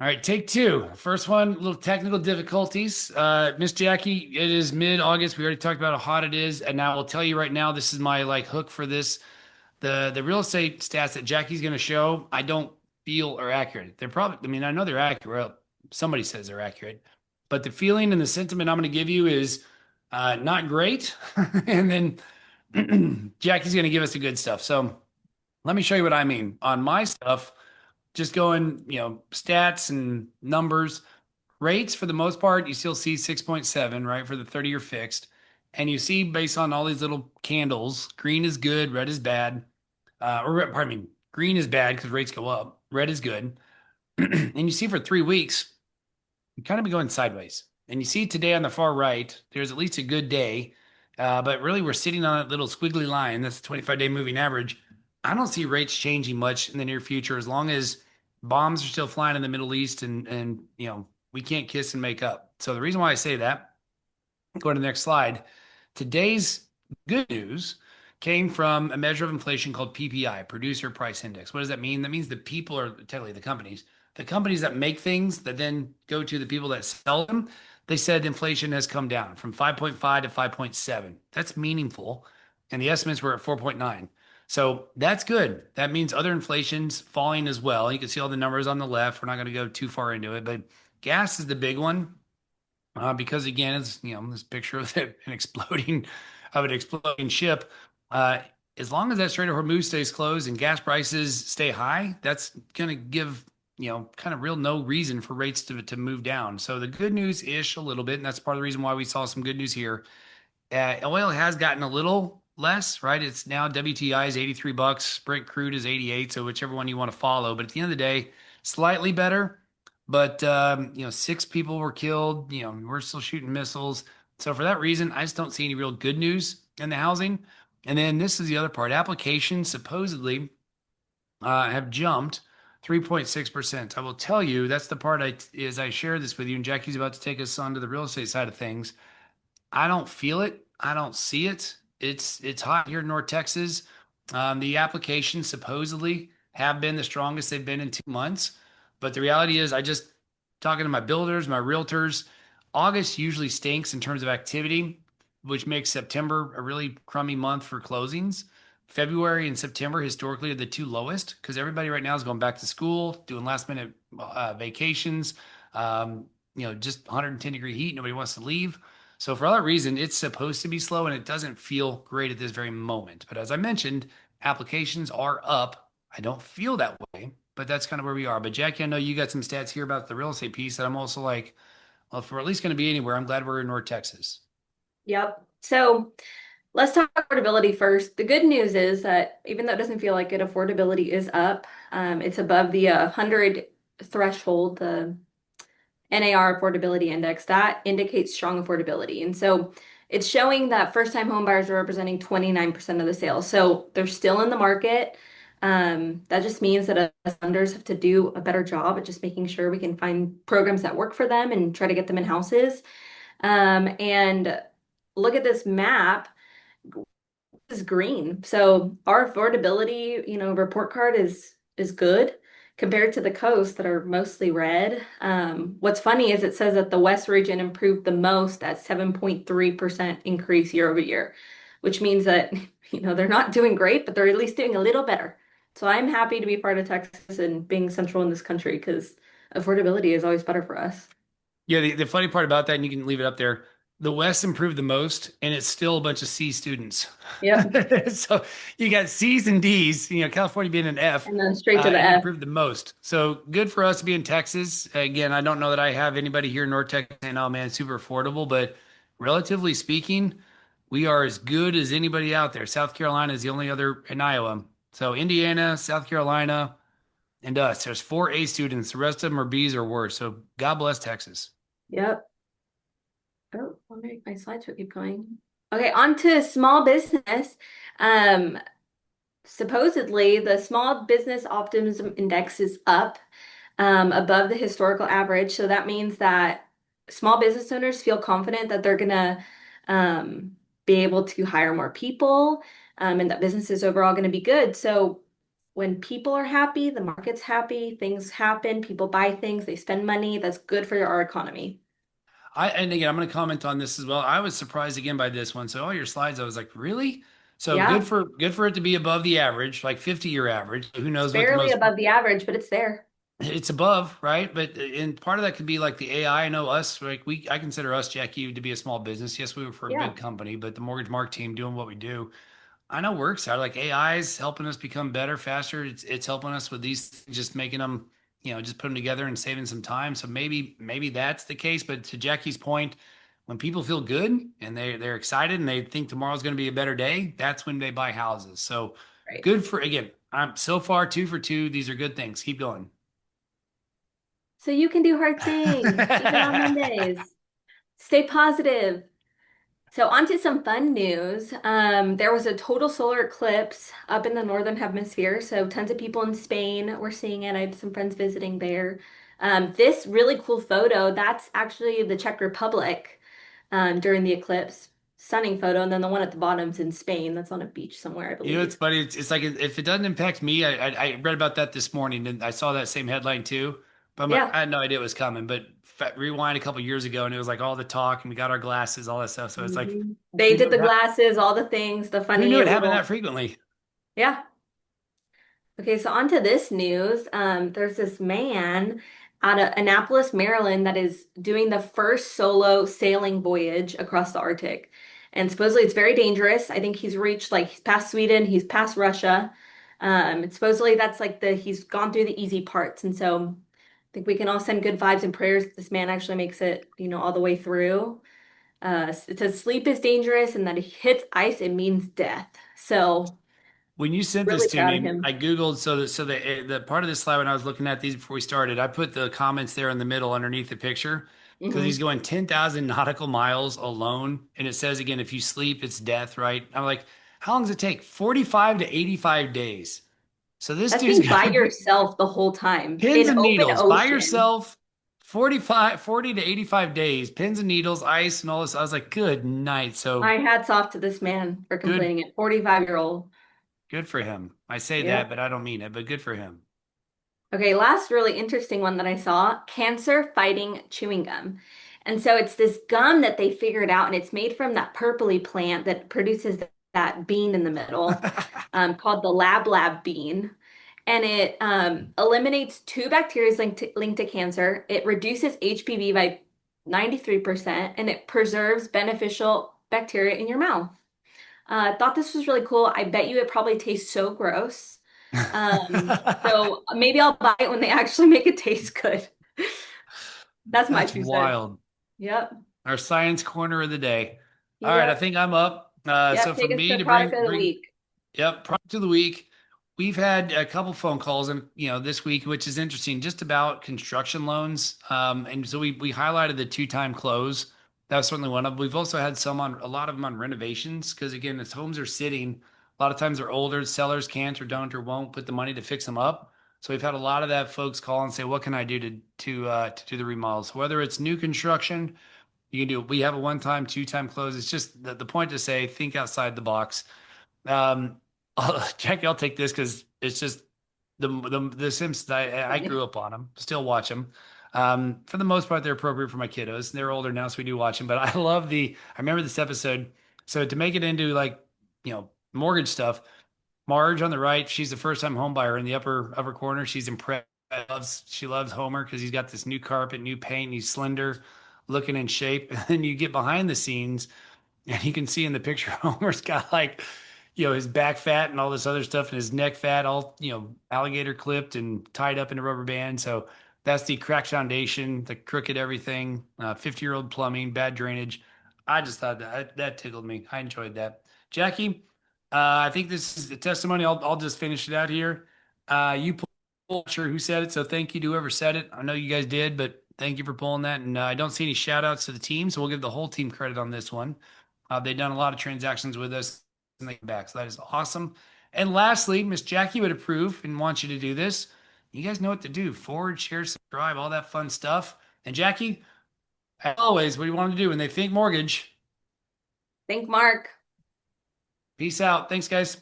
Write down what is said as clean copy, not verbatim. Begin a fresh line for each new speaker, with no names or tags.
All right, take two. First one, little technical difficulties. Miss Jackie, it is mid-August. We already talked about how hot it is, and now I will tell you right now, this is my like hook for this. The real estate stats that Jackie's going to show, I don't feel are accurate. They're probably, I mean, I know they're accurate. Somebody says they're accurate, but the feeling and the sentiment I'm going to give you is not great. And then Jackie's going to give us the good stuff. So let me show you what I mean. On my stuff, just going, stats and numbers, rates for the most part, you still see 6.7, right, for the 30-year fixed. And you see based on all these little candles, green is good, red is bad. Pardon me, green is bad because rates go up, red is good. And you see for 3 weeks, you kind of be going sideways. And you see today on the far right, there's at least a good day. But really, we're sitting on that little squiggly line. That's the 25-day moving average. I don't see rates changing much in the near future as long as bombs are still flying in the Middle East and we can't kiss and make up. So the reason why I say that, go to the next slide. Today's good news came from a measure of inflation called PPI, Producer Price Index. What does that mean? That means the people are technically the companies that make things that then go to the people that sell them. They said inflation has come down from 5.5 to 5.7. That's meaningful. And the estimates were at 4.9. So that's good. That means other inflation's falling as well. You can see all the numbers on the left. We're not going to go too far into it, but gas is the big one. Because again, it's this picture of an exploding ship. Uh, as long as that Strait of Hormuz stays closed and gas prices stay high, that's going to give kind of real no reason for rates to move down. So the good news ish a little bit, and that's part of the reason why we saw some good news here. Oil has gotten a little less, right? It's now WTI is $83, Brent crude is 88, so whichever one you want to follow. But at the end of the day, slightly better. But six people were killed. We're still shooting missiles. So for that reason, I just don't see any real good news in the housing. And then this is the other part. Applications supposedly have jumped 3.6%. I will tell you, that's the part as I share this with you, and Jackie's about to take us on to the real estate side of things. I don't feel it. I don't see it. It's hot here in North Texas. The applications supposedly have been the strongest they've been in 2 months, but the reality is, I just talking to my builders, my realtors. August usually stinks in terms of activity, which makes September a really crummy month for closings. February and September historically are the two lowest because everybody right now is going back to school, doing last minute vacations. Just 110-degree heat. Nobody wants to leave. So for that reason, it's supposed to be slow and it doesn't feel great at this very moment. But as I mentioned, applications are up. I don't feel that way, but that's kind of where we are. But Jackie, I know you got some stats here about the real estate piece that I'm also like, well, if we're at least going to be anywhere, I'm glad we're in North Texas.
Yep. So let's talk affordability first. The good news is that even though it doesn't feel like it, affordability is up. It's above the 100 threshold, the NAR affordability index. That indicates strong affordability. And so it's showing that first-time home buyers are representing 29% of the sales. So they're still in the market. That just means that us lenders have to do a better job at just making sure we can find programs that work for them and try to get them in houses. And look at this map. This is green. So our affordability, report card is good compared to the coast that are mostly red. What's funny is it says that the West region improved the most at 7.3% increase year over year, which means that, they're not doing great, but they're at least doing a little better. So I'm happy to be part of Texas and being central in this country because affordability is always better for us.
Yeah, the funny part about that, and you can leave it up there, the West improved the most, and it's still a bunch of C students.
Yep.
So you got C's and D's, California being an F,
And then straight to the
and it
F.
improved the most. So good for us to be in Texas. Again, I don't know that I have anybody here in North Texas saying, oh man, super affordable, but relatively speaking, we are as good as anybody out there. South Carolina is the only other in Iowa. So Indiana, South Carolina, and us. There's four A students. The rest of them are B's or worse. So God bless Texas.
Yep. Oh, wonder if my slides will keep going. Okay, on to small business. Um, Supposedly, the small business optimism index is up above the historical average. So that means that small business owners feel confident that they're gonna be able to hire more people and that business is overall going to be good. So when people are happy, the market's happy, things happen, people buy things, they spend money. That's good for our economy.
And again, I'm going to comment on this as well. I was surprised again by this one. So all your slides, I was like, really? So
Yeah,
good for it to be above the average, like 50-year average. Who
it's
knows what the
barely
most
above the average, but it's there.
it's above, right? But and part of that could be like the AI. I know us, like I consider us, Jackie, to be a small business. Yes, we work for a
Yeah,
big company, but the mortgage mark team doing what we do, I know works out. Like AI is helping us become better, faster. It's helping us with these things, just making them, just put them together and saving some time. So maybe that's the case. But to Jackie's point, when people feel good and they're excited and they think tomorrow's going to be a better day, that's when they buy houses. So
right.
good for again. I'm so far 2 for 2. These are good things. Keep going.
So you can do hard things even on Mondays. Stay positive. So on to some fun news. There was a total solar eclipse up in the northern hemisphere. So tons of people in Spain were seeing it. I had some friends visiting there. This really cool photo, that's actually the Czech Republic during the eclipse. Stunning photo. And then the one at the bottom's in Spain. That's on a beach somewhere, I
It's
believe.
funny. It's like if it doesn't impact me, I read about that this morning and I saw that same headline too. But
Yeah.
I had no idea it was coming. But rewind a couple years ago and it was like all the talk and we got our glasses, all that stuff. So it's like
They
who knew
did the
it
glasses, all the things, the
who
funny
knew it happened that
little,
frequently?
yeah. Okay, so on to this news. There's this man out of Annapolis, Maryland, that is doing the first solo sailing voyage across the Arctic. And supposedly it's very dangerous. I think he's reached like he's past Sweden, he's past Russia. And supposedly that's like he's gone through the easy parts. And so I think we can all send good vibes and prayers that this man actually makes it, all the way through. It says sleep is dangerous and that if he hits ice, it means death. So
When you sent this
really
to
proud of
me,
him.
I Googled the part of the slide when I was looking at these before we started, I put the comments there in the middle underneath the picture because he's
Hmm.
going 10,000 nautical miles alone. And it says again, if you sleep, it's death, right? I'm like, how long does it take? 45 to 85 days. So this
That's
dude's
being by
got
yourself the whole time
pins
in
and
open
needles by
ocean.
yourself, 40 to 85 days, pins and needles, ice, and all this. I was like, good night. So
My hat's off to this man for
good,
complaining it. 45-year-old.
good for him. I say that,
Yep.
but I don't mean it, but good for him.
Okay, last really interesting one that I saw, cancer fighting chewing gum. And so it's this gum that they figured out, and it's made from that purpley plant that produces that bean in the middle, called the lab bean. And it eliminates two bacteria linked to cancer. It reduces HPV by 93%, and it preserves beneficial bacteria in your mouth. Thought this was really cool. I bet you it probably tastes so gross. So maybe I'll buy it when they actually make it taste good. That's my
That's
2 cents.
wild.
Yep.
Our science corner of the day. All right, I
Yep.
think I'm up. So
Yep.
for
Take us
me
to
to
product of the
bring
week.
Yep, product of the week. We've had a couple phone calls and this week, which is interesting, just about construction loans. And so we highlighted the 2 time close. That was certainly one of them. We've also had some on a lot of them on renovations because again, as homes are sitting, a lot of times they're older, sellers can't or don't or won't put the money to fix them up. So we've had a lot of that folks call and say, what can I do to do the remodels? Whether it's new construction, you can do. We have a 1 time, 2 time close. It's just the point to say, think outside the box. um, Jackie, I'll take this because it's just the Simpsons. I grew
Funny.
up on them, still watch them. For the most part, they're appropriate for my kiddos. They're older now, so we do watch them. But I love I remember this episode. So to make it into like mortgage stuff, Marge on the right, she's the first time home buyer in the upper corner. She's impressed. She loves Homer because he's got this new carpet, new paint. He's slender, looking in shape. And then you get behind the scenes and you can see in the picture, Homer's got like, his back fat and all this other stuff, and his neck fat all, alligator clipped and tied up in a rubber band. So that's the cracked foundation, the crooked everything, 50-year-old plumbing, bad drainage. I just thought that tickled me. I enjoyed that. Jackie, I think this is the testimony. I'll just finish it out here. You pulled, not sure who said it, so thank you to whoever said it. I know you guys did, but thank you for pulling that. And I don't see any shout outs to the team, so we'll give the whole team credit on this one. They've done a lot of transactions with us and they come back. So that is awesome. And lastly, Miss Jackie would approve and want you to do this. You guys know what to do. Forward, share, subscribe, all that fun stuff. And Jackie, as always, what do you want to do when they think mortgage?
Thank Mark.
Peace out. Thanks, guys.